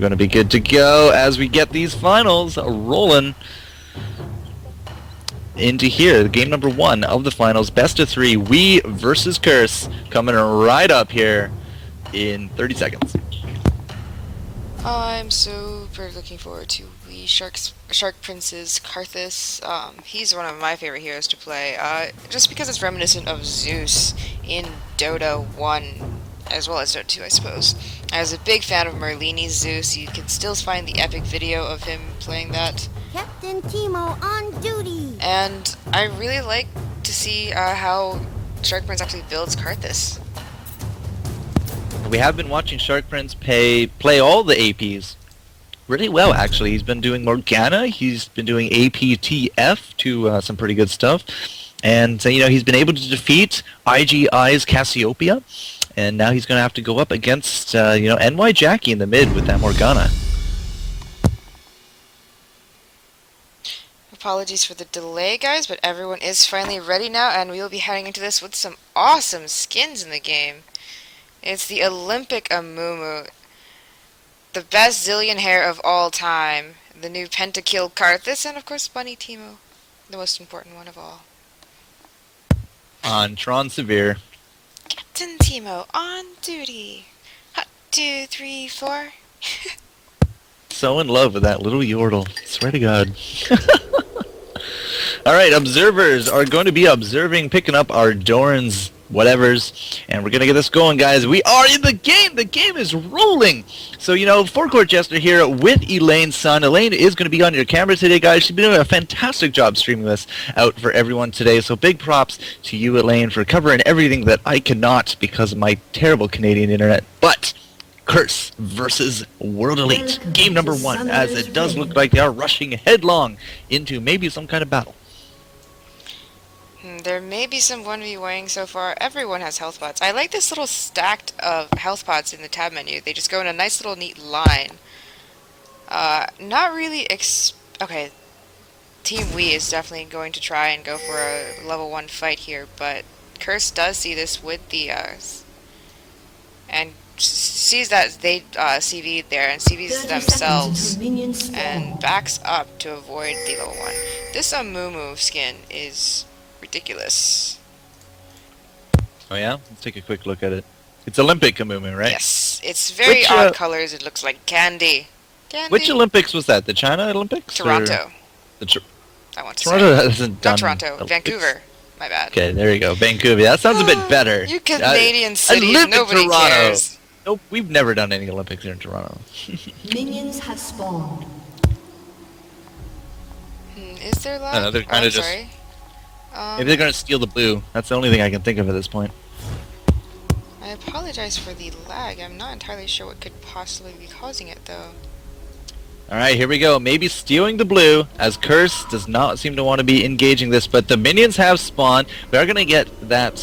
We're going to be good to go as we get these finals rolling into here. Game number 1 of the finals, best of 3, We versus Curse, coming right up here in 30 seconds. I'm so very looking forward to We Shark Prince's Karthus. He's one of my favorite heroes to play, just because it's reminiscent of Zeus in Dota 1, as well as Dota 2, I suppose. I was a big fan of Merlini's Zeus. You can still find the epic video of him playing that. Captain Teemo on duty! And I really like to see how Shark Prince actually builds Karthus. We have been watching Shark Prince play all the APs really well, actually. He's been doing Morgana, he's been doing APTF to some pretty good stuff. And, he's been able to defeat IGI's Cassiopeia. And now he's going to have to go up against, NY Jackie in the mid with that Morgana. Apologies for the delay, guys, but everyone is finally ready now, and we will be heading into this with some awesome skins in the game. It's the Olympic Amumu, the best Zilean hair of all time, the new Pentakill Karthus, and of course Bunny Teemo, the most important one of all. On Tron Severe. Captain Teemo on duty. Hot, 2, 3, 4. So in love with that little Yordle. Swear to God. Alright, observers are going to be observing, picking up our Doran's whatevers, and we're going to get this going, guys. We are in the game! The game is rolling! So, Forecourt Jester here with Elaine's son. Elaine is going to be on your camera today, guys. She's been doing a fantastic job streaming this out for everyone today, so big props to you, Elaine, for covering everything that I cannot because of my terrible Canadian internet. But Curse versus World Elite. Game number 1, as it does look like they are rushing headlong into maybe some kind of battle. There may be some 1v1ing so far. Everyone has health pots. I like this little stack of health pots in the tab menu. They just go in a nice little neat line. Not really okay, Team Wii is definitely going to try and go for a level 1 fight here, but Curse does see this with the, and sees that they CV'd there and CVs themselves and backs up to avoid the level 1. This Amumu skin is ridiculous. Oh yeah? Let's take a quick look at it. It's Olympic Amumu, right? Yes, it's very odd colors. It looks like candy. Which Olympics was that? The China Olympics? Toronto. I want to Toronto say. Hasn't done Not Toronto. Olympics. Vancouver. My bad. Okay, there you go. Vancouver. That sounds a bit better. You Canadian cities, I live nobody in Toronto. cares. Nope, we've never done any Olympics here in Toronto. Minions have spawned. Is there lag? No, they're kind of sorry. Maybe they're going to steal the blue. That's the only thing I can think of at this point. I apologize for the lag. I'm not entirely sure what could possibly be causing it, though. Alright, here we go. Maybe stealing the blue, as Curse does not seem to want to be engaging this, but the minions have spawned. We are going to get that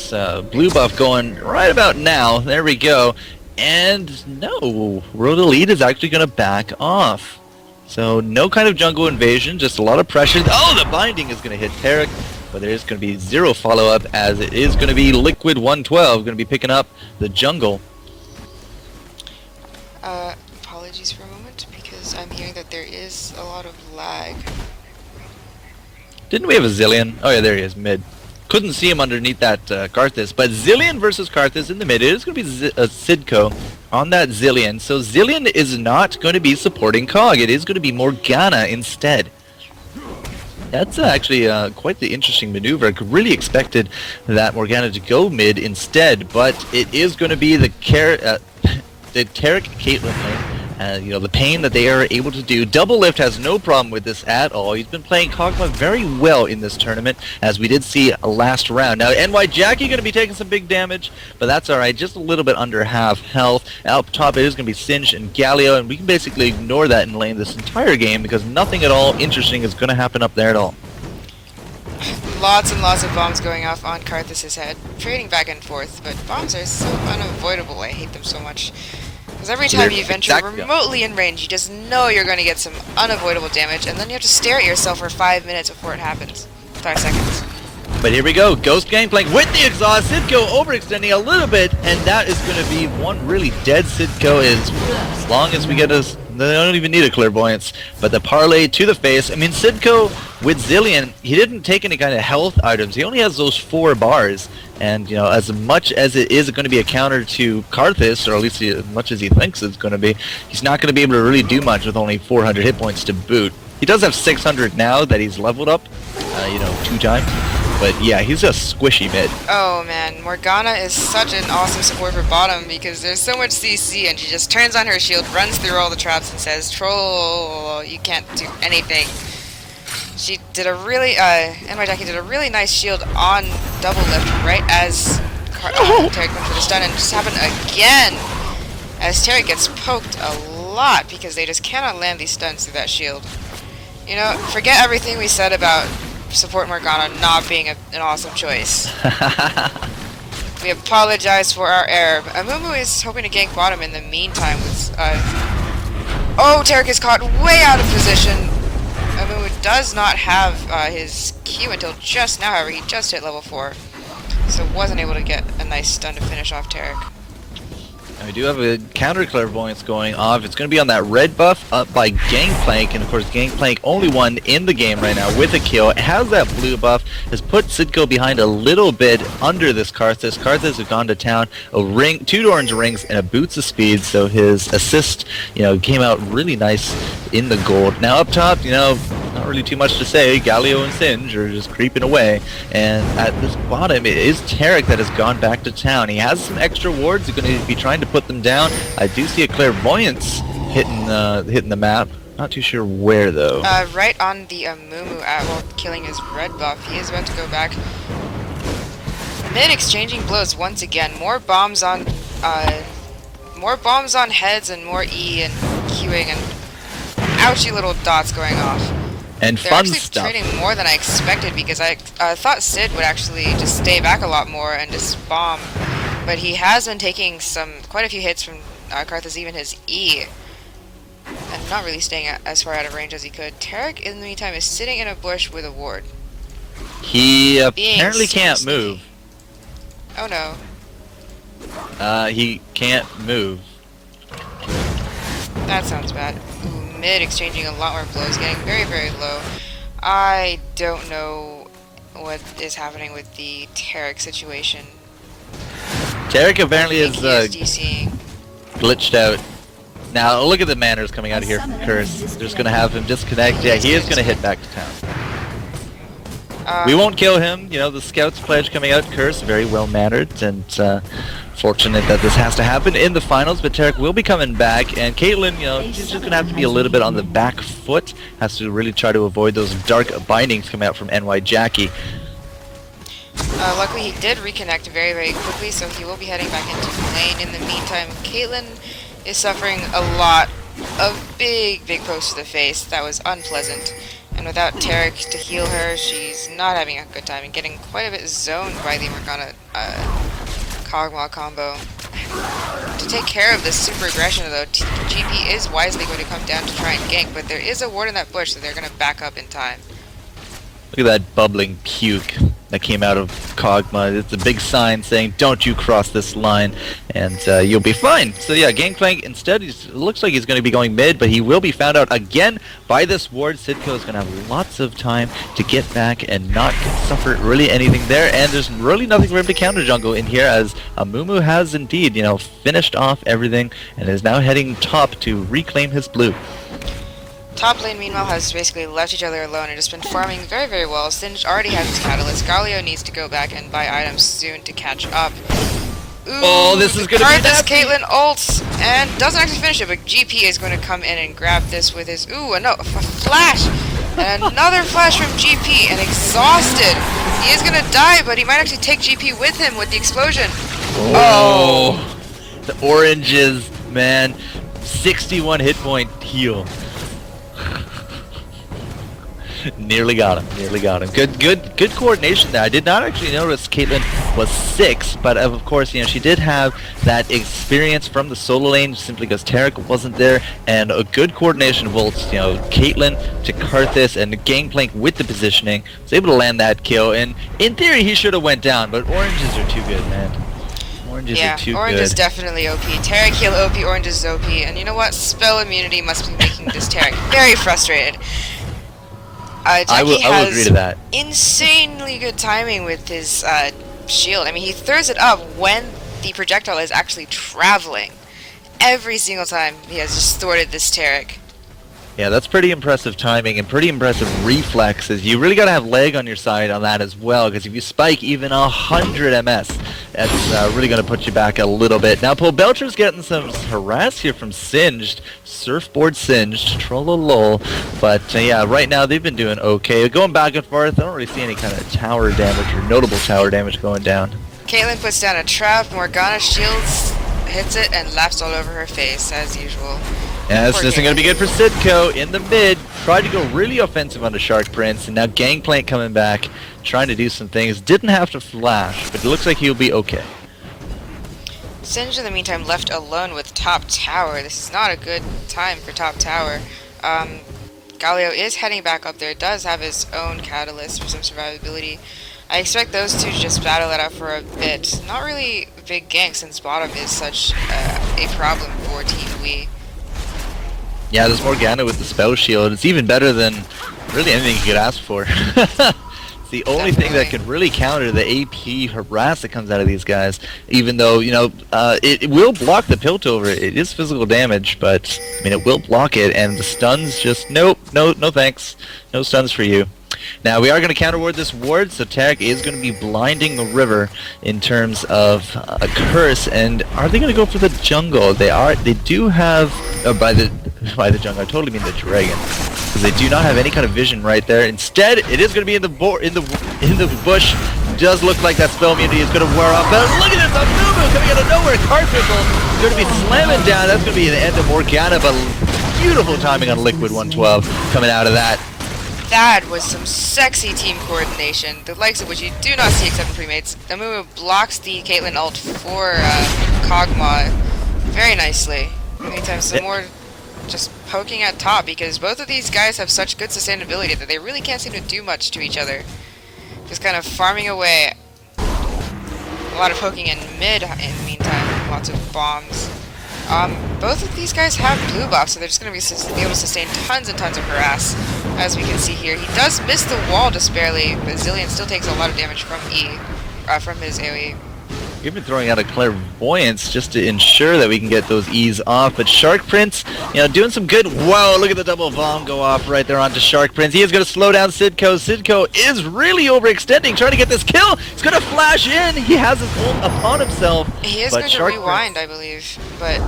blue buff going right about now. There we go. And no, World Elite is actually going to back off. So no kind of jungle invasion, just a lot of pressure. Oh, the binding is going to hit Tarek, but there's going to be zero follow-up, as it is going to be Liquid 112 going to be picking up the jungle. Apologies for a moment, because I'm hearing that there is a lot of lag. Didn't we have a Zilean? Oh yeah, there he is, mid. Couldn't see him underneath that Karthus, but Zilean versus Karthus in the mid. It is going to be Sidco on that Zilean. So Zilean is not going to be supporting Cog. It is going to be Morgana instead. That's actually quite the interesting maneuver. I really expected that Morgana to go mid instead, but it is going to be the Tarek Caitlyn lane. The pain that they are able to do. Double Lift has no problem with this at all. He's been playing Kog'Maw very well in this tournament, as we did see last round. Now, NY Jackie going to be taking some big damage, but that's alright. Just a little bit under half health. Up top, it is going to be Singed and Galio, and we can basically ignore that in lane this entire game, because nothing at all interesting is going to happen up there at all. Lots and lots of bombs going off on Karthus' head, trading back and forth, but bombs are so unavoidable. I hate them so much. Because every time you venture remotely in range, you just know you're going to get some unavoidable damage, and then you have to stare at yourself for 5 minutes before it happens. 5 seconds. But here we go, Ghost Gang playing with the exhaust, Sidco overextending a little bit, and that is going to be one really dead Sidco as long as we get us They don't even need a clairvoyance. But the parlay to the face. I mean, Sidco with Zilean, he didn't take any kind of health items. He only has those 4 bars. And, you know, as much as it is going to be a counter to Karthus, or at least as much as he thinks it's going to be, he's not going to be able to really do much with only 400 hit points to boot. He does have 600 now that he's leveled up, 2 times. But yeah, he's a squishy mid. Oh man, Morgana is such an awesome support for bottom because there's so much CC and she just turns on her shield, runs through all the traps and says, "Troll, you can't do anything." She did a really, NY did a really nice shield on double lift right as Taric went for the stun, and just happened again as Taric gets poked a lot because they just cannot land these stuns through that shield. You know, forget everything we said about support Morgana not being an awesome choice. We apologize for our error. Amumu is hoping to gank bottom in the meantime with, oh, Taric is caught way out of position. Amumu does not have his Q until just now, however, he just hit level 4. So wasn't able to get a nice stun to finish off Taric. And we do have a counter clairvoyance going off. It's going to be on that red buff up by Gangplank, and of course Gangplank only one in the game right now with a kill. It has that blue buff, has put Sidco behind a little bit under this Karthus. Karthus has gone to town, a ring, 2 orange rings, and a boots of speed, so his assist, came out really nice in the gold. Now up top, not really too much to say. Galio and Singe are just creeping away, and at this bottom it is Taric that has gone back to town. He has some extra wards. He's going to be trying to put them down. I do see a clairvoyance hitting the map. Not too sure where though. Right on the Amumu while killing his red buff. He is about to go back. Mid exchanging blows once again. More bombs on heads and more E and Qing and ouchy little dots going off. And They're fun actually stuff. trading more than I expected because I thought Sid would actually just stay back a lot more and just bomb. But he has been taking quite a few hits from Karthus, even his E, and not really staying as far out of range as he could. Taric, in the meantime, is sitting in a bush with a ward. He apparently can't move. Oh no. He can't move. That sounds bad. Ooh, mid exchanging a lot more blows, getting very, very low. I don't know what is happening with the Taric situation. Taric apparently is DCing. glitched out. Now look at the manners coming out of here from Curse. They're just gonna have him disconnect. Yeah, he is gonna hit back to town. We won't kill him. The Scouts pledge coming out. Curse, very well mannered, and fortunate that this has to happen in the finals. But Taric will be coming back, and Caitlyn, she's just gonna have to be a little bit on the back foot. Has to really try to avoid those dark bindings coming out from NY Jackie. Luckily, he did reconnect very, very quickly, so he will be heading back into the lane. In the meantime, Caitlyn is suffering a lot of big, big pokes to the face. That was unpleasant. And without Taric to heal her, she's not having a good time and getting quite a bit zoned by the Morgana Kog'Maw combo. To take care of this super aggression, though, GP is wisely going to come down to try and gank, but there is a ward in that bush, so they're going to back up in time. Look at that bubbling puke that came out of Kog'Maw. It's a big sign saying, "Don't you cross this line," and you'll be fine. So yeah, Gangplank instead, it looks like he's going to be going mid, but he will be found out again by this ward. Sidco is going to have lots of time to get back and not suffer really anything there, and there's really nothing for him to counter jungle in here, as Amumu has indeed, finished off everything and is now heading top to reclaim his blue. Top lane, meanwhile, has basically left each other alone and just been farming very, very well. Singe already has his catalyst. Galio needs to go back and buy items soon to catch up. Ooh, oh, this is going to be nasty. Caitlyn ults and doesn't actually finish it, but GP is going to come in and grab this with his... Ooh, a flash! And another flash from GP, and exhausted. He is going to die, but he might actually take GP with him with the explosion. Oh! The oranges, man. 61 hit point heal. Nearly got him. Good coordination there. I did not actually notice Caitlyn was 6, but of course, she did have that experience from the solo lane simply because Taric wasn't there, and a good coordination of ults. Caitlyn to Karthus and Gangplank with the positioning was able to land that kill, and in theory he should have went down, but oranges are too good, man. Oranges Yeah, are too orange good. is definitely OP. Taric heal OP, orange is OP. And you know what? Spell immunity must be making this Taric very frustrated. I will Jackie agree has to that. insanely good timing with his shield. I mean, he throws it up when the projectile is actually traveling. Every single time he has just thwarted this Taric. Yeah, that's pretty impressive timing and pretty impressive reflexes. You really got to have leg on your side on that as well, because if you spike even 100 MS, that's really going to put you back a little bit. Now, Pobelter's getting some harass here from Singed. Surfboard Singed, trollolol. But yeah, right now they've been doing okay. Going back and forth, I don't really see any kind of tower damage or notable tower damage going down. Caitlyn puts down a trap, Morgana shields, hits it, and laughs all over her face, as usual. Yeah, this Poor isn't going to be Caitlyn. good for Sidco in the mid. Tried to go really offensive onto Shark Prince, and now Gangplank coming back, trying to do some things. Didn't have to flash, but it looks like he'll be okay. Singed, in the meantime, left alone with top tower. This is not a good time for top tower. Galio is heading back up there. Does have his own catalyst for some survivability. I expect those two to just battle it out for a bit. Not really a big gank since bottom is such a problem for Team Wii. Yeah, this Morgana with the spell shield, it's even better than really anything you could ask for. It's the only thing that Definitely. could really counter the AP harass that comes out of these guys, even though, you know, it will block the Piltover. It is physical damage, but, I mean, it will block it, and the stuns just, nope, no thanks. No stuns for you. Now, we are going to counter ward this ward, so Taric is going to be blinding the river in terms of a curse, and are they going to go for the jungle? They do have, by the jungle, I totally mean the dragon, because they do not have any kind of vision right there. Instead, it is going to be in the bush. Does look like that spell immunity is going to wear off, but look at this, Amumu coming out of nowhere. Cartwhistle is going to be slamming down. That's going to be the end of Morgana, but beautiful timing on Liquid 112 coming out of that. That was some sexy team coordination, the likes of which you do not see except in premates. Amumu blocks the Caitlyn ult for Kog'Maw very nicely. Meantime, some more just poking at top, because both of these guys have such good sustainability that they really can't seem to do much to each other. Just kind of farming away. A lot of poking in mid in the meantime, lots of bombs. Both of these guys have blue buffs, so they're just going to be able to sustain tons and tons of harass, as we can see here. He does miss the wall just barely, but Zilean still takes a lot of damage from from his AoE. We've been throwing out a clairvoyance just to ensure that we can get those E's off, but Shark Prince, you know, doing some good. Whoa, look at the double bomb go off right there onto Shark Prince. He is going to slow down Sidco. Sidco is really overextending, trying to get this kill. He's going to flash in. He has his ult upon himself. He is but going to Shark rewind, Prince, I believe, but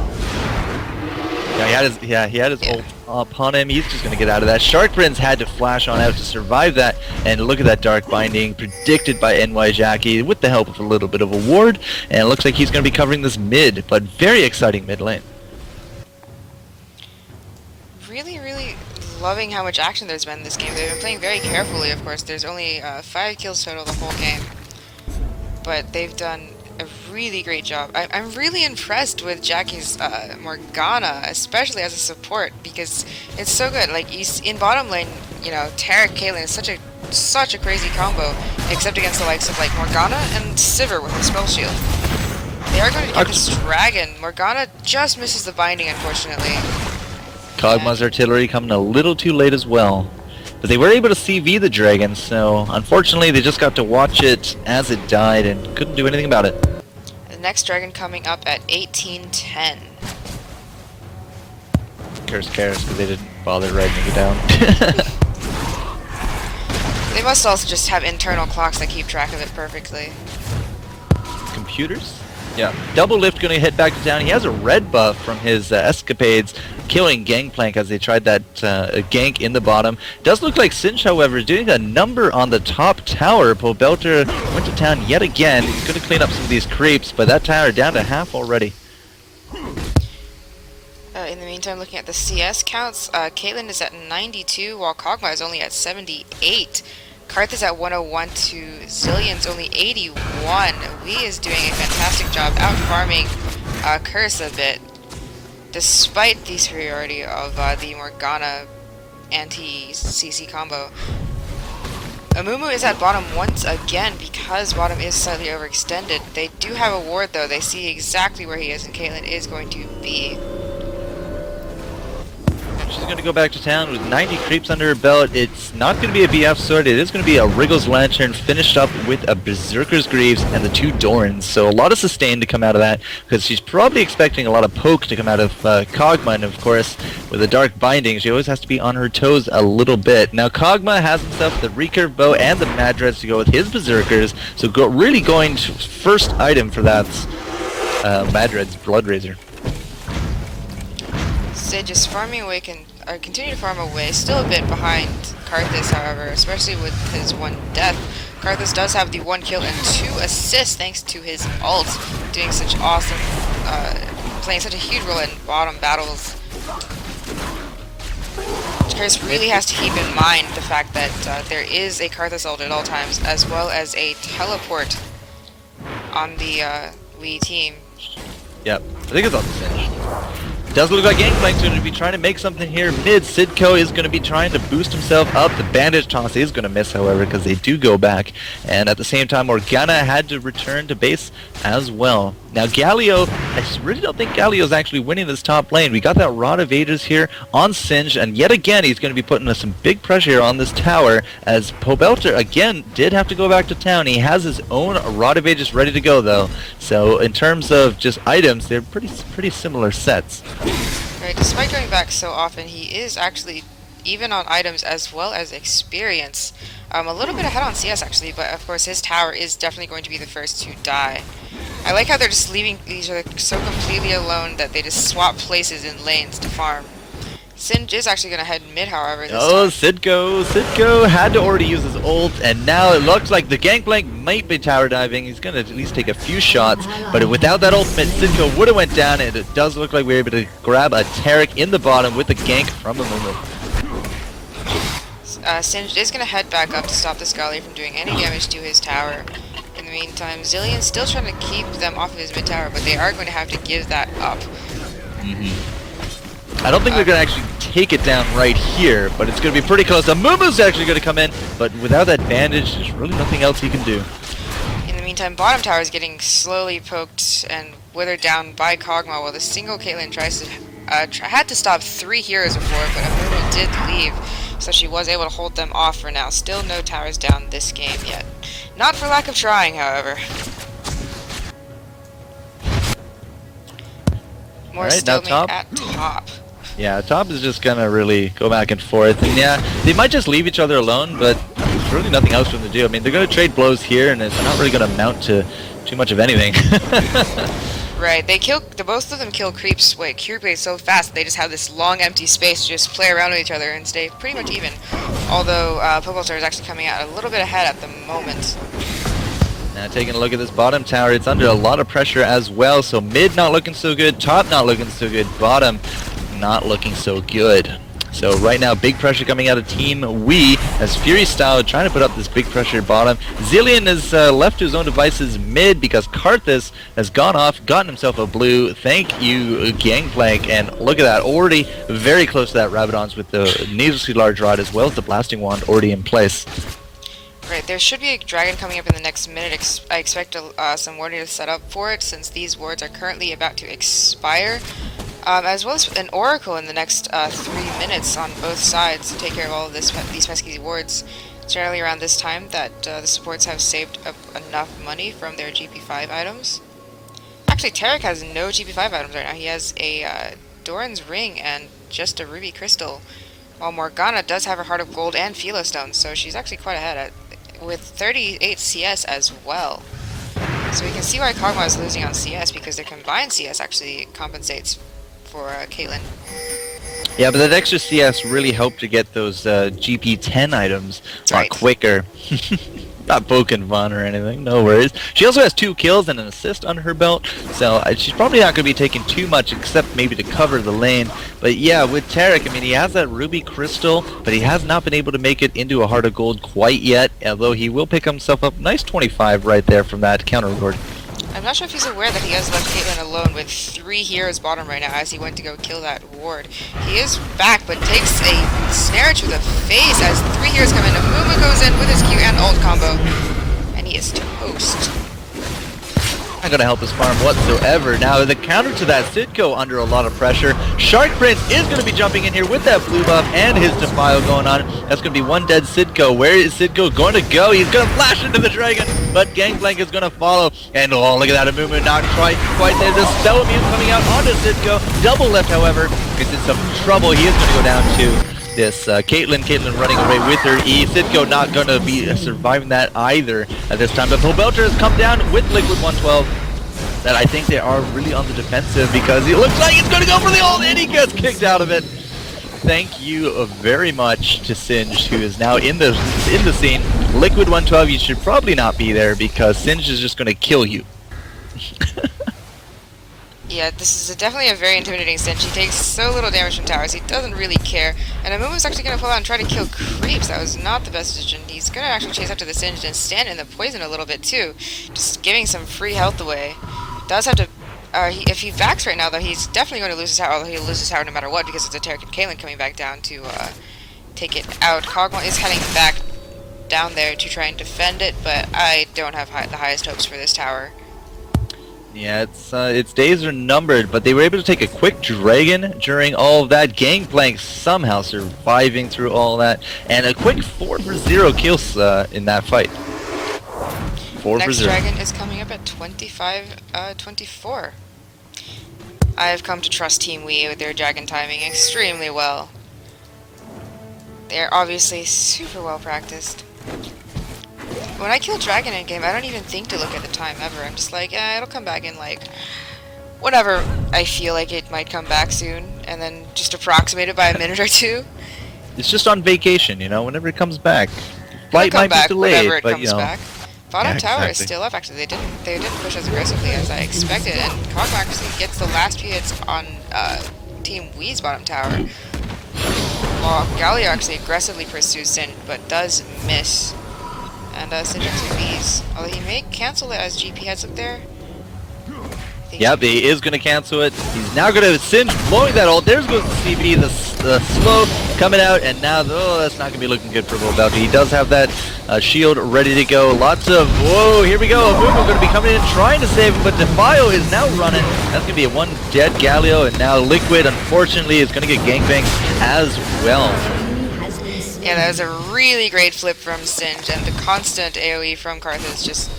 he had his ult upon him. He's just going to get out of that. Shark Prince had to flash on out to survive that, and look at that Dark Binding predicted by NY Jackie with the help of a little bit of a ward, and it looks like he's going to be covering this mid, but very exciting mid lane. really loving how much action there's been in this game. They've been playing very carefully, of course. There's only 5 kills total the whole game, but they've done a really great job. I'm really impressed with Jackie's Morgana, especially as a support, because it's so good. Like, in bottom lane, you know, Taric Caitlyn is such a crazy combo, except against the likes of like Morgana and Sivir with the spell shield. They are going to get this dragon. Morgana just misses the binding, unfortunately. Kog'Maw's artillery coming a little too late as well. But they were able to CV the dragon, so unfortunately they just got to watch it as it died and couldn't do anything about it. The next dragon coming up at 1810. Curse Karis, because they didn't bother writing it down. They must also just have internal clocks that keep track of it perfectly. Computers? Yeah. Double Lift going to head back to town. He has a red buff from his escapades, killing Gangplank as they tried that gank in the bottom. Does look like Sinch, however, is doing a number on the top tower. Pobelter went to town yet again. He's going to clean up some of these creeps, but that tower down to half already. In the meantime, looking at the CS counts, Caitlyn is at 92, while Kog'Maw is only at 78. Karth is at 101 to Zilean's only 81. Wii is doing a fantastic job out farming Curse a bit, despite the superiority of the Morgana anti-CC combo. Amumu is at bottom once again because bottom is slightly overextended. They do have a ward though. They see exactly where he is, and Caitlyn is going to be. She's going to go back to town with 90 creeps under her belt. It's not going to be a BF sword. It is going to be a Wriggle's Lantern finished up with a Berserker's Greaves and the 2 Dorans. So a lot of sustain to come out of that because she's probably expecting a lot of poke to come out of Kog'Maw. And of course, with a Dark Binding, she always has to be on her toes a little bit. Now Kog'Maw has himself the Recurve Bow and the Madreds to go with his Berserkers. So really going to first item for that Madred's Blood Razor. Sid just farming away, continue to farm away, still a bit behind Karthus, however, especially with his 1 death. Karthus does have the 1 kill and 2 assists thanks to his ult, doing such awesome, playing such a huge role in bottom battles. Chris really has to keep in mind the fact that there is a Karthus ult at all times, as well as a teleport on the Wii team. Yep, I think it's on the finish. Does look like Gangplank's going to be trying to make something here mid. Sidco is going to be trying to boost himself up. The bandage toss is going to miss, however, because they do go back. And at the same time, Morgana had to return to base as well. Now Galio, I really don't think Galio's actually winning this top lane. We got that Rod of Ages here on Singed, and yet again he's going to be putting some big pressure here on this tower, as Pobelter again did have to go back to town. He has his own Rod of Ages ready to go though. So in terms of just items, they're pretty similar sets. Right, despite going back so often, he is actually even on items as well as experience. A little bit ahead on CS actually, but of course his tower is definitely going to be the first to die. I like how they're just leaving each other so completely alone that they just swap places in lanes to farm. Singed is actually going to head mid, however, this time. Sidco had to already use his ult, and now it looks like the Gangplank might be tower diving. He's going to at least take a few shots, but without that ultimate, Sidco would have went down, and it does look like we were able to grab a Taric in the bottom with the gank from Amumu. Singed is going to head back up to stop the Scully from doing any damage to his tower. In the meantime, Zilean's still trying to keep them off of his mid tower, but they are going to have to give that up. I don't think they're going to actually take it down right here, but it's going to be pretty close. Amumu's actually going to come in, but without that bandage, there's really nothing else he can do. In the meantime, bottom tower is getting slowly poked and withered down by Kog'Maw, while the single Caitlyn tries to had to stop 3 heroes before, but Amumu did leave, so she was able to hold them off for now. Still no towers down this game yet. Not for lack of trying, however. More Alright, now stalemate at top. Yeah, top is just gonna really go back and forth, and yeah, they might just leave each other alone, but there's really nothing else for them to do. I mean, they're gonna trade blows here, and it's not really gonna amount to too much of anything. Right, both of them kill creeps. Creep rate so fast they just have this long empty space to just play around with each other and stay pretty much even. Although Pobelter is actually coming out a little bit ahead at the moment. Now taking a look at this bottom tower, it's under a lot of pressure as well. So mid not looking so good, top not looking so good, bottom not looking so good. So right now, big pressure coming out of Team Wii as Fury Style trying to put up this big pressure bottom. Zilean is left to his own devices mid because Karthus has gone off, gotten himself a blue. Thank you, Gangplank. And look at that, already very close to that Rabadon's with the needlessly large rod as well as the blasting wand already in place. Right, there should be a dragon coming up in the next minute. I expect some warding to set up for it since these wards are currently about to expire. As well as an oracle in the next 3 minutes on both sides to take care of all of these pesky wards. It's generally around this time that the supports have saved up enough money from their GP5 items. Actually, Taric has no GP5 items right now. He has a Doran's Ring and just a Ruby Crystal, while Morgana does have her Heart of Gold and Philo Stone, so she's actually quite ahead with 38 CS as well. So we can see why Kog'Maw is losing on CS, because their combined CS actually compensates for Caitlyn. Yeah, but that extra CS really helped to get those GP10 items a lot quicker. Not poking fun or anything, no worries. She also has 2 kills and an assist under her belt, so she's probably not going to be taking too much except maybe to cover the lane. But yeah, with Taric, I mean, he has that Ruby Crystal, but he has not been able to make it into a Heart of Gold quite yet, although he will pick himself up nice 25 right there from that counter reward. I'm not sure if he's aware that he has left Caitlyn alone with 3 heroes bottom right now as he went to go kill that ward. He is back, but takes a snare to the face as 3 heroes come in. Amumu goes in with his Q and ult combo, and he is toast. Not gonna help his farm whatsoever. Now the counter to that, Sidco under a lot of pressure. Shark Prince is gonna be jumping in here with that blue buff and his Defile going on. That's gonna be one dead Sidco. Where is Sidco going to go? He's gonna flash into the dragon, but Gangplank is gonna follow. And oh, look at that, Amumu not quite there. The spell immune coming out onto Sidco. Double left, however, is in some trouble. He is gonna go down to this Caitlyn running away with her E. Sidco not going to be surviving that either at this time. But Pobelter has come down with Liquid 112. That I think they are really on the defensive because it looks like he's going to go for the ult and he gets kicked out of it. Thank you very much to Singed, who is now in the scene. Liquid 112, you should probably not be there because Singed is just going to kill you. Yeah, this is definitely a very intimidating Singed. He takes so little damage from towers, he doesn't really care. And Amumu's actually going to pull out and try to kill creeps. That was not the best decision. He's going to actually chase after the Singed and stand in the poison a little bit too. Just giving some free health away. Does have to... if he backs right now, though, he's definitely going to lose his tower, although he'll lose his tower no matter what because it's a Taric and Caitlyn coming back down to take it out. Kog'Maw is heading back down there to try and defend it, but I don't have the highest hopes for this tower. Yeah, its days are numbered, but they were able to take a quick dragon during all of that. Gangplank somehow surviving through all that, and a quick 4-for-0 kills in that fight. 4-for-0. Next dragon is coming up at 25-24. I have come to trust Team Wii with their dragon timing extremely well. They're obviously super well practiced. When I kill dragon in game, I don't even think to look at the time ever. I'm just like, it'll come back in like whenever I feel like it might come back soon, and then just approximate it by a minute or two. It's just on vacation, you know. Whenever it comes back, Flight might be delayed, whenever it but comes you know. back. Bottom tower exactly. is still up. Actually, they didn't push as aggressively as I expected, and Kog'Maw actually gets the last few hits on Team Wii's bottom tower. While Galio actually aggressively pursues Sin, but does miss. And Sin actually leaves. Although he may cancel it as GP heads up there. Yep, he is going to cancel it. He's now going to Singe blowing that ult. There's goes the CB, the slow coming out, and now, that's not going to be looking good for Pobelter. He does have that shield ready to go. Lots of, whoa, here we go. Amumu going to be coming in trying to save him, but Defile is now running. That's going to be a one dead Galio, and now Liquid, unfortunately, is going to get gangbanged as well. Yeah, that was a really great flip from Singe, and the constant AoE from Karthus just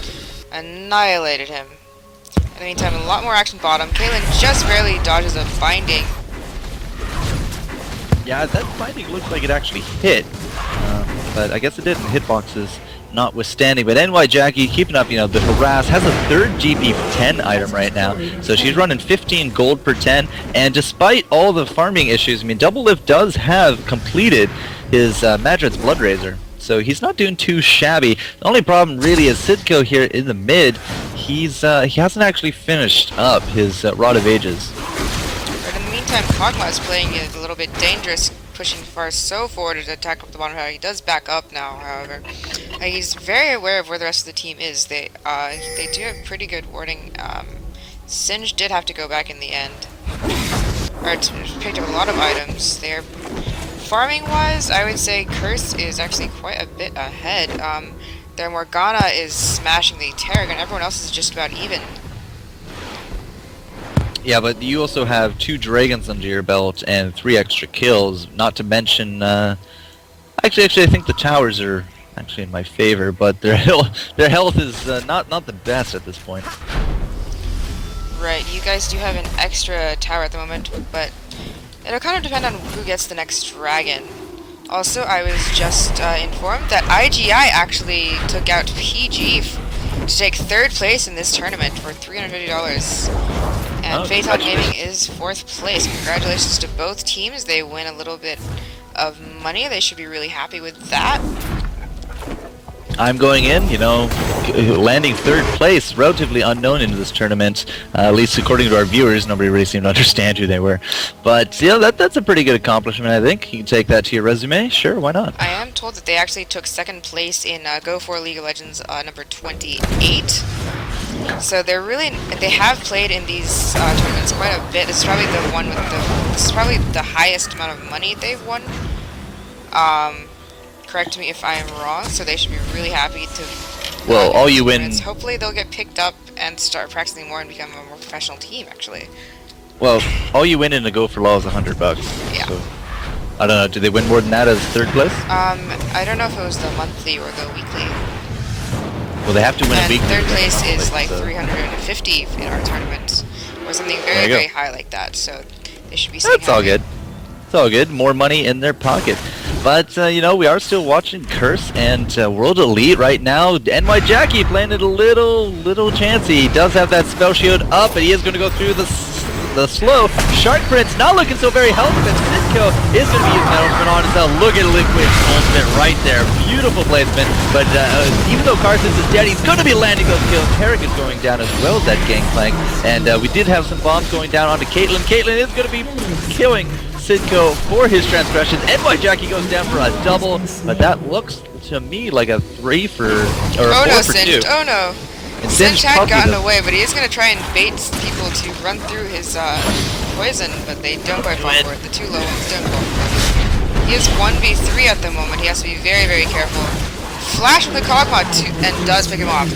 annihilated him. In the meantime, a lot more action bottom. Caitlyn just barely dodges a binding. Yeah, that binding looked like it actually hit, but I guess it didn't. Hitboxes notwithstanding. But NY Jackie keeping up, the harass, has a third GP 10 item right now, so she's running 15 gold per 10, and despite all the farming issues, Double Lift does have completed his Madred's Bloodraiser, so he's not doing too shabby. The only problem really is Sidco here in the mid. He hasn't actually finished up his Rod of Ages. But in the meantime, Kog'Maw is playing it a little bit dangerous, pushing far so forward to attack up the bottom tower. He does back up now, however. He's very aware of where the rest of the team is. They do have pretty good warding. Singe did have to go back in the end. Picked up a lot of items. They're farming-wise, I would say Curse is actually quite a bit ahead. Their Morgana is smashing the Taric, and everyone else is just about even. Yeah, but you also have 2 dragons under your belt and 3 extra kills, not to mention, actually I think the towers are actually in my favor, but their health is not the best at this point. Right, you guys do have an extra tower at the moment, but it'll kind of depend on who gets the next dragon. Also, I was just informed that IGI actually took out PG to take 3rd place in this tournament for $350. And Phaeton Gaming is 4th place. Congratulations to both teams. They win a little bit of money. They should be really happy with that. I'm going in, landing 3rd place, relatively unknown into this tournament, at least according to our viewers. Nobody really seemed to understand who they were. But, that's a pretty good accomplishment, I think. You can take that to your resume. Sure, why not? I am told that they actually took 2nd place in Go4 League of Legends number 28. So they have played in these tournaments quite a bit. This is probably this is probably the highest amount of money they've won. Correct me if I am wrong. So they should be really happy to. Well, all you win. Hopefully they'll get picked up and start practicing more and become a more professional team. Actually. Well, all you win in a Go for Law is $100. Yeah. So, I don't know. Do they win more than that as third place? I don't know if it was the monthly or the weekly. Well, they have to win a And weekly. third place is like so. 350 in our tournament, or something There very you go. very high like that. So they should be. Staying That's all happy. good. It's all good. More money in their pocket. But, you know, we are still watching Curse and World Elite right now. NY Jackie playing it a little chancy. He does have that spell shield up, but he is going to go through the slow. Shark Prince not looking so very healthy, but Sitco is going to be using that ultimate on himself. Look at Liquid ultimate right there. Beautiful placement. But even though Carthus is dead, he's going to be landing those kills. Tarek is going down as well as that Gangplank. And we did have some bombs going down onto Caitlyn. Caitlyn is going to be killing Sitco for his transgressions. NY Jackie goes down for a double, but that looks to me like a 3 for, or a 4 Oh no, for Singed. 2. Oh no. And Singed had probably gotten the- away, but he is going to try and bait people to run through his poison, but they don't quite fall for it. The two low ones don't fall for it. He is 1v3 at the moment. He has to be very, very careful. Flash with the Cogmod and does pick him off.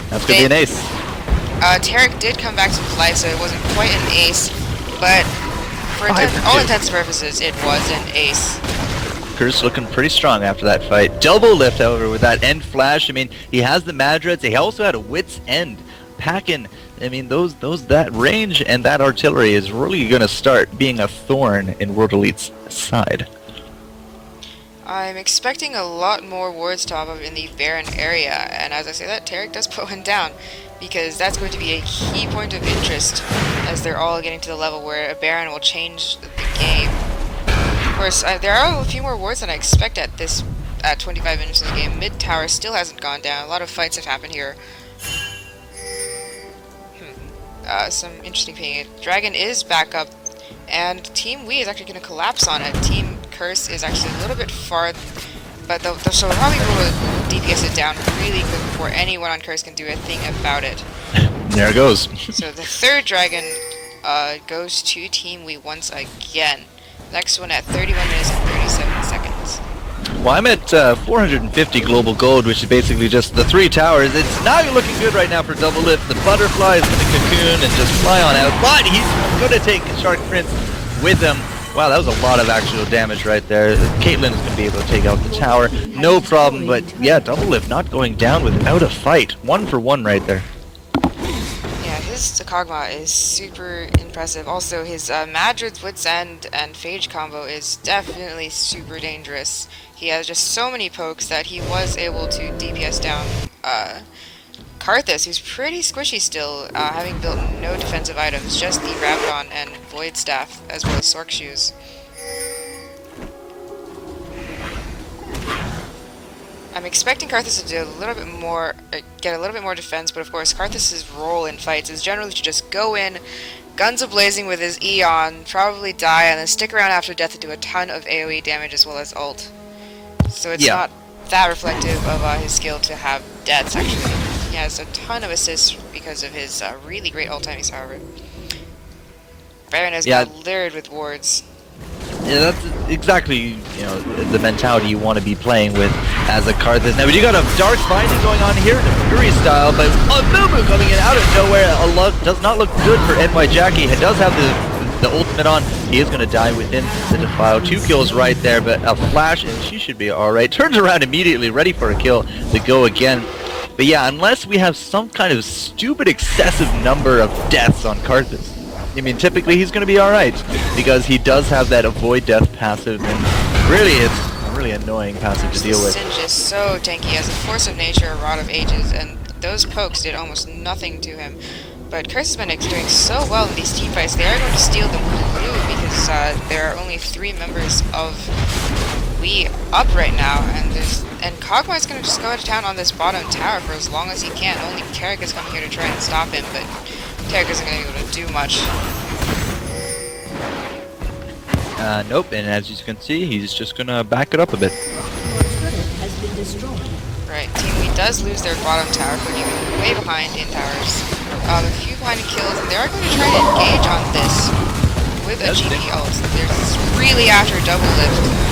That's going to be an ace. Tarek did come back to life, so it wasn't quite an ace, but for all intents and purposes, it was an ace. Curse looking pretty strong after that fight. Double lift, however, with that end flash. I mean, he has the Madreds. He also had a Wit's End. Packing. I mean, that range and that artillery is really going to start being a thorn in World Elite's side. I'm expecting a lot more wards to pop up in the Baron area, and as I say that, Tarek does put one down, because that's going to be a key point of interest as they're all getting to the level where a Baron will change the game. Of course, there are a few more wards than I expect at 25 minutes in the game. Mid tower still hasn't gone down. A lot of fights have happened here. Some interesting ping. Dragon is back up, and Team Wii is actually going to collapse on it. Team Curse is actually a little bit far, but they'll probably be able to DPS it down really quick before anyone on Curse can do a thing about it. There it goes. So the third Dragon goes to Team Wii once again. Next one at 31 minutes and 37 seconds. Well, I'm at 450 global gold, which is basically just the 3 towers. It's not looking good right now for double lift. The butterfly is going to cocoon and just fly on out, but he's going to take Shark Prince with him. Wow, that was a lot of actual damage right there. Caitlyn is going to be able to take out the tower, no problem. But yeah, double lift not going down without a fight. 1 for 1 right there. Yeah, his Kog'Maw is super impressive. Also, his Madred's Wit's End and Phage combo is definitely super dangerous. He has just so many pokes that he was able to DPS down Karthus, who's pretty squishy still, having built no defensive items, just the Rabadon and Void Staff, as well as Sork Shoes. I'm expecting Karthus to do a little bit more, get a little bit more defense, but of course Karthus's role in fights is generally to just go in, guns a-blazing with his Eon, probably die, and then stick around after death to do a ton of AoE damage as well as ult. So it's not that reflective of his skill to have deaths, actually. He has a ton of assists because of his really great ult timings, however. Baron has got littered with wards. Yeah, that's exactly, the mentality you want to be playing with as a Karthus. Now, we do got a Dark Binding going on here in a Fury style, but Mumu coming in out of nowhere. Does not look good for NY Jackie. He does have the ultimate on. He is going to die within the Defile. 2 kills right there, but a flash, and she should be alright. Turns around immediately, ready for a kill to go again. But yeah, unless we have some kind of stupid excessive number of deaths on Karthus, I mean, typically he's going to be alright, because he does have that avoid death passive, and really it's a really annoying passive to deal with. Singed is so tanky. He has a Force of Nature, a Rod of Ages, and those pokes did almost nothing to him. But Curse has been doing so well in these team fights. They are going to steal the blue because there are only 3 members of Wii up right now, and Kog'Maw is going to just go to town on this bottom tower for as long as he can. Only Tarek is coming here to try and stop him, but Tarek isn't going to be able to do much. Nope, and as you can see, he's just going to back it up a bit. Your turret has been destroyed. Right, Team Wheat does lose their bottom tower, putting you way behind in towers. A few behind in kills, and they are going to try to engage on this with a GP ult. They're really after double lift.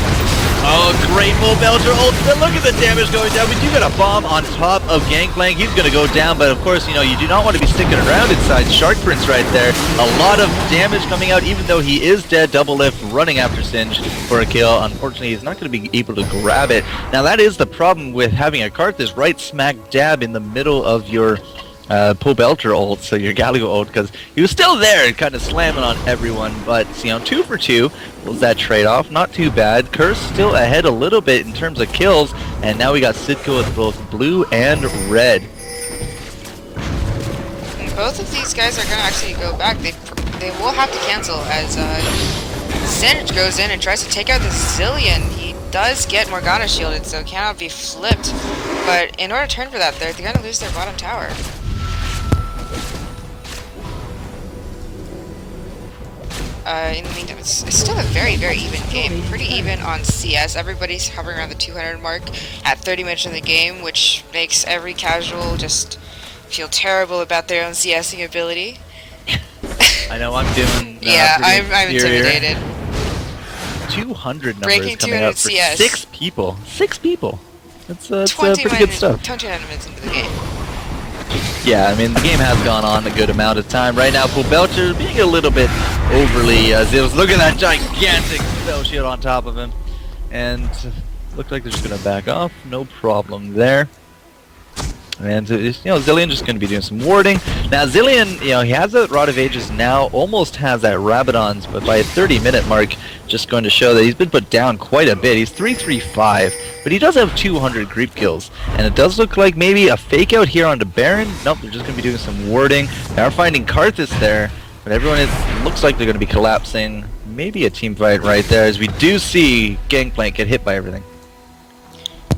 Oh, great full Belcher ultimate. Look at the damage going down. We do get a bomb on top of Gangplank. He's going to go down, but of course, you know, you do not want to be sticking around inside Shark Prince right there. A lot of damage coming out, even though he is dead. Double lift running after Singe for a kill. Unfortunately, he's not going to be able to grab it. Now, that is the problem with having a Karthus right smack dab in the middle of your Pobelter ult, so your Galaga ult, because he was still there kind of slamming on everyone, but you know, 2 for 2 was that trade-off. Not too bad. Curse still ahead a little bit in terms of kills, and now we got Sidco with both blue and red. And both of these guys are going to actually go back. They will have to cancel as Singe goes in and tries to take out the Zilean. He does get Morgana shielded, so cannot be flipped, but in order to turn for that, they're going to lose their bottom tower. In the meantime, it's still a very, very even game. Pretty even on CS. Everybody's hovering around the 200 mark at 30 minutes in the game, which makes every casual just feel terrible about their own CSing ability. I know I'm doing yeah, I'm intimidated. 200 numbers Breaking coming out for CS. 6 people. 6 people. That's pretty good stuff. 29 minutes into the game. Yeah, I mean, the game has gone on a good amount of time. Right now, Pobelcher being a little bit overly zealous. Look at that gigantic spell shield on top of him. And looks like they're just going to back off. No problem there. And, you know, Zilean just going to be doing some warding. Now, Zilean, you know, he has that Rod of Ages now, almost has that Rabadon's, but by a 30-minute mark, just going to show that he's been put down quite a bit. He's 335, but he does have 200 creep kills. And it does look like maybe a fake out here onto Baron. Nope, they're just going to be doing some warding. They are finding Karthus there, but everyone looks like they're going to be collapsing. Maybe a team fight right there, as we do see Gangplank get hit by everything.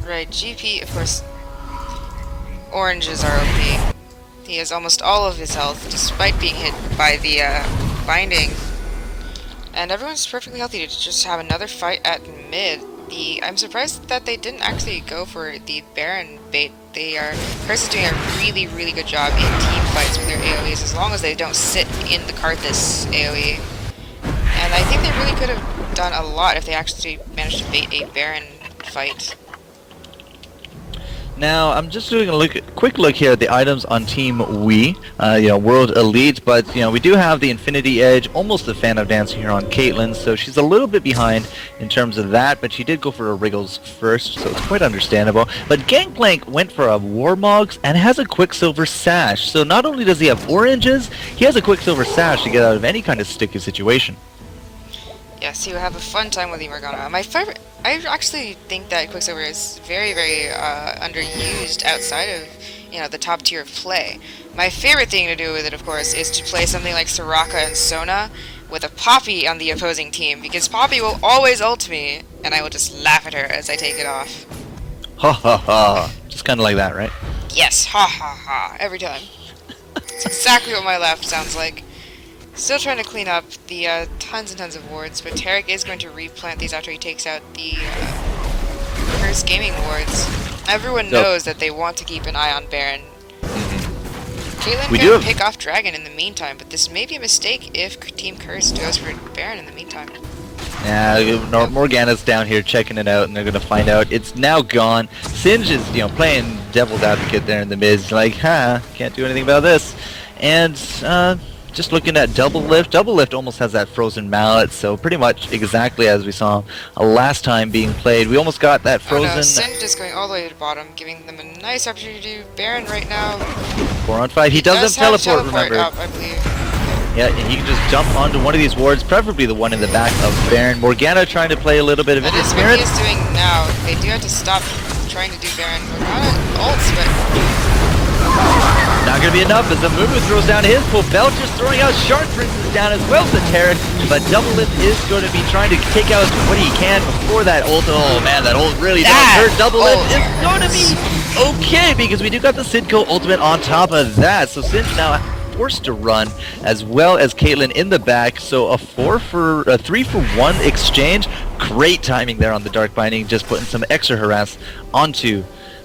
Right, GP, of course. Orange's ROP. He has almost all of his health, despite being hit by the binding. And everyone's perfectly healthy to just have another fight at mid. I'm surprised that they didn't actually go for the Baron bait. Curse is doing a really, really good job in team fights with their AoEs, as long as they don't sit in the Karthus AoE. And I think they really could have done a lot if they actually managed to bait a Baron fight. Now, I'm just doing a quick look here at the items on Team Wii, you know, World Elite, but, you know, we do have the Infinity Edge, almost a fan of dancing here on Caitlyn, so she's a little bit behind in terms of that, but she did go for a Wriggles first, so it's quite understandable. But Gangplank went for a Warmogs and has a Quicksilver Sash, so not only does he have oranges, he has a Quicksilver Sash to get out of any kind of sticky situation. Yes, he will have a fun time with the Morgana. My favorite, I actually think that Quicksilver is very, very underused outside of, you know, the top tier of play. My favorite thing to do with it, of course, is to play something like Soraka and Sona with a Poppy on the opposing team, because Poppy will always ult me, and I will just laugh at her as I take it off. Ha ha ha. Just kind of like that, right? Yes, ha ha ha, every time. It's exactly what my laugh sounds like. Still trying to clean up the tons and tons of wards, but Tarek is going to replant these after he takes out the Curse Gaming wards. Everyone knows that they want to keep an eye on Baron. Caitlyn can pick off Dragon in the meantime, but this may be a mistake if Team Curse goes for Baron in the meantime. Yeah, Morgana's down here checking it out, and they're going to find out it's now gone. Singe is, you know, playing devil's advocate there in the mid, like, can't do anything about this. And, just looking at Double Lift. Double Lift almost has that frozen mallet, so pretty much exactly as we saw last time being played. We almost got that frozen... Oh no, Singe is going all the way to the bottom, giving them a nice opportunity to do Baron right now. 4 on 5. He does have teleport, remember. Up, I believe. Yeah, and he can just jump onto one of these wards, preferably the one in the back of Baron. Morgana trying to play a little bit of interference. That is what he is doing now. They do have to stop trying to do Baron. Morgana ults, but... Not going to be enough as the Mumu throws down his pull. Belcher's throwing out Shark Princess down as well as the Tarek, but Double Lift is going to be trying to take out what he can before that ult. Oh man, that ult really does hurt. Double Lift is going to be okay because we do got the Sidco ultimate on top of that. So Singe now forced to run as well as Caitlyn in the back. So a 3 for 1 exchange. Great timing there on the Dark Binding, just putting some extra harass onto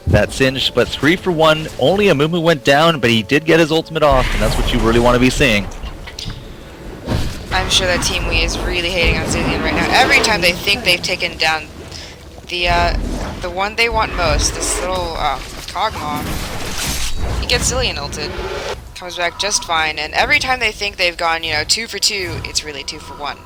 that Singe, but 3 for 1. Only Amumu went down, but he did get his ultimate off, and that's what you really want to be seeing. I'm sure that Team Wii is really hating on Zilean right now. Every time they think they've taken down the one they want most, this little Kog'Maw, he gets Zilean ulted. Comes back just fine, and every time they think they've gone, 2 for 2, it's really 2 for 1.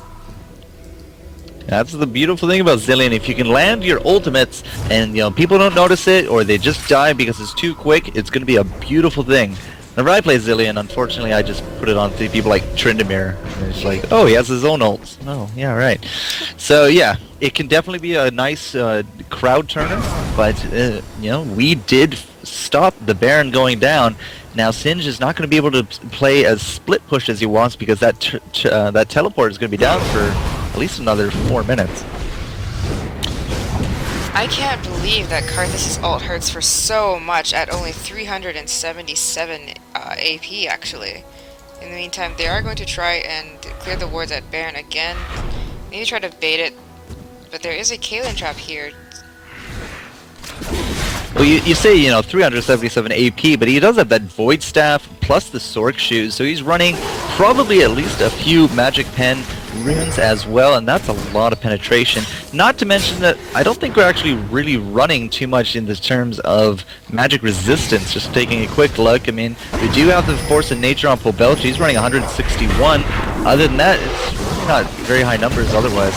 That's the beautiful thing about Zilean. If you can land your ultimates and people don't notice it or they just die because it's too quick, it's going to be a beautiful thing. Whenever I play Zilean, unfortunately, I just put it on to people like Tryndamere. And it's like, oh, he has his own ults. Oh, yeah, right. So yeah, it can definitely be a nice crowd turner, but we did stop the Baron going down. Now Singe is not going to be able to play as split push as he wants because that teleport is going to be down for at least another 4 minutes. I can't believe that Karthus' ult hurts for so much at only 377 AP, actually. In the meantime, they are going to try and clear the wards at Baron again. Maybe try to bait it, but there is a Caitlyn trap here. Well, you say, 377 AP, but he does have that Void Staff plus the Sork Shoes, so he's running probably at least a few Magic Pen runes as well, and that's a lot of penetration. Not to mention that I don't think we're actually really running too much in the terms of magic resistance. Just taking a quick look, I mean, we do have the Force of Nature on Pobelch. He's running 161. Other than that, it's really not very high numbers otherwise.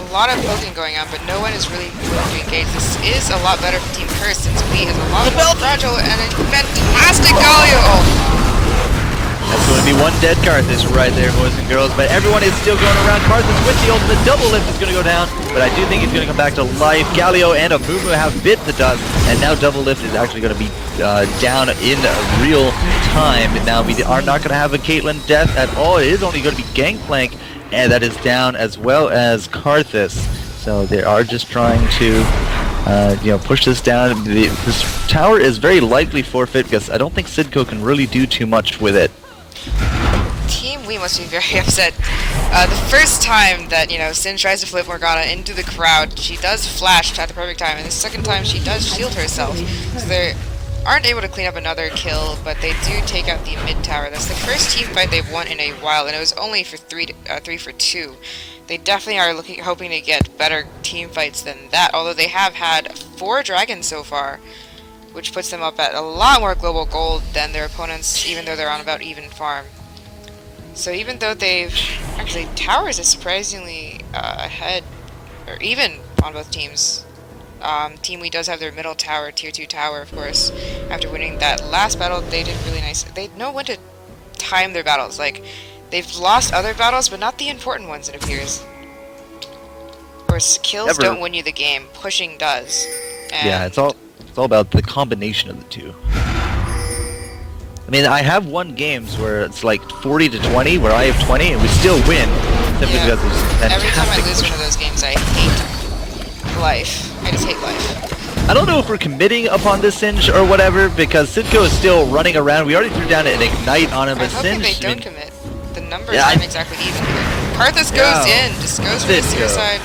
A lot of poking going on, but no one is really willing to engage. This is a lot better for Team Curse since Wii is a lot more fragile and a fantastic Galio. That's going to be one dead Karthus right there, boys and girls, but everyone is still going around. Karthus with the ultimate double lift is going to go down, but I do think he's going to come back to life. Galio and Amumu have bit the dust, and now double lift is actually going to be down in real time. Now we are not going to have a Caitlyn death at all. It is only going to be Gangplank, and that is down as well as Karthus. So they are just trying to push this down. This tower is very likely forfeit because I don't think Sidco can really do too much with it. Team Wii must be very upset. The first time that, Sin tries to flip Morgana into the crowd, she does flash at the perfect time, and the second time she does shield herself. So they aren't able to clean up another kill, but they do take out the mid tower. That's the first team fight they've won in a while, and it was only for 3 for 2. They definitely are hoping to get better team fights than that, although they have had 4 dragons so far, which puts them up at a lot more global gold than their opponents, even though they're on about even farm. So even though they've... Actually, Towers is surprisingly ahead, or even on both teams. Team Wii does have their middle tower, tier 2 tower, of course. After winning that last battle, they did really nice. They know when to time their battles. Like, they've lost other battles, but not the important ones, it appears. Of course, kills don't win you the game. Pushing does. And yeah, it's all about the combination of the two. I mean, I have won games where it's like 40 to 20, where I have 20, and we still win. Simply because it's fantastic. Every time I lose one of those games, I hate life. I just hate life. I don't know if we're committing upon this Singe or whatever, because Sidco is still running around. We already threw down an Ignite on him, but I'm hoping Singe... they don't commit. The numbers aren't exactly even here. Karthus goes in, just goes for the suicide.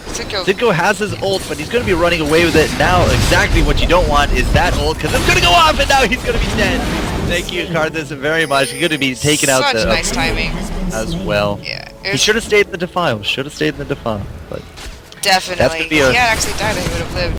Sidco has his ult, but he's going to be running away with it. Now, exactly what you don't want is that ult, because it's going to go off, and now he's going to be dead. Thank you, Karthus, very much. He's going to be taken out Such nice timing. As well. Yeah. He should have stayed in the Defile. But definitely. If he had actually died, he would have lived.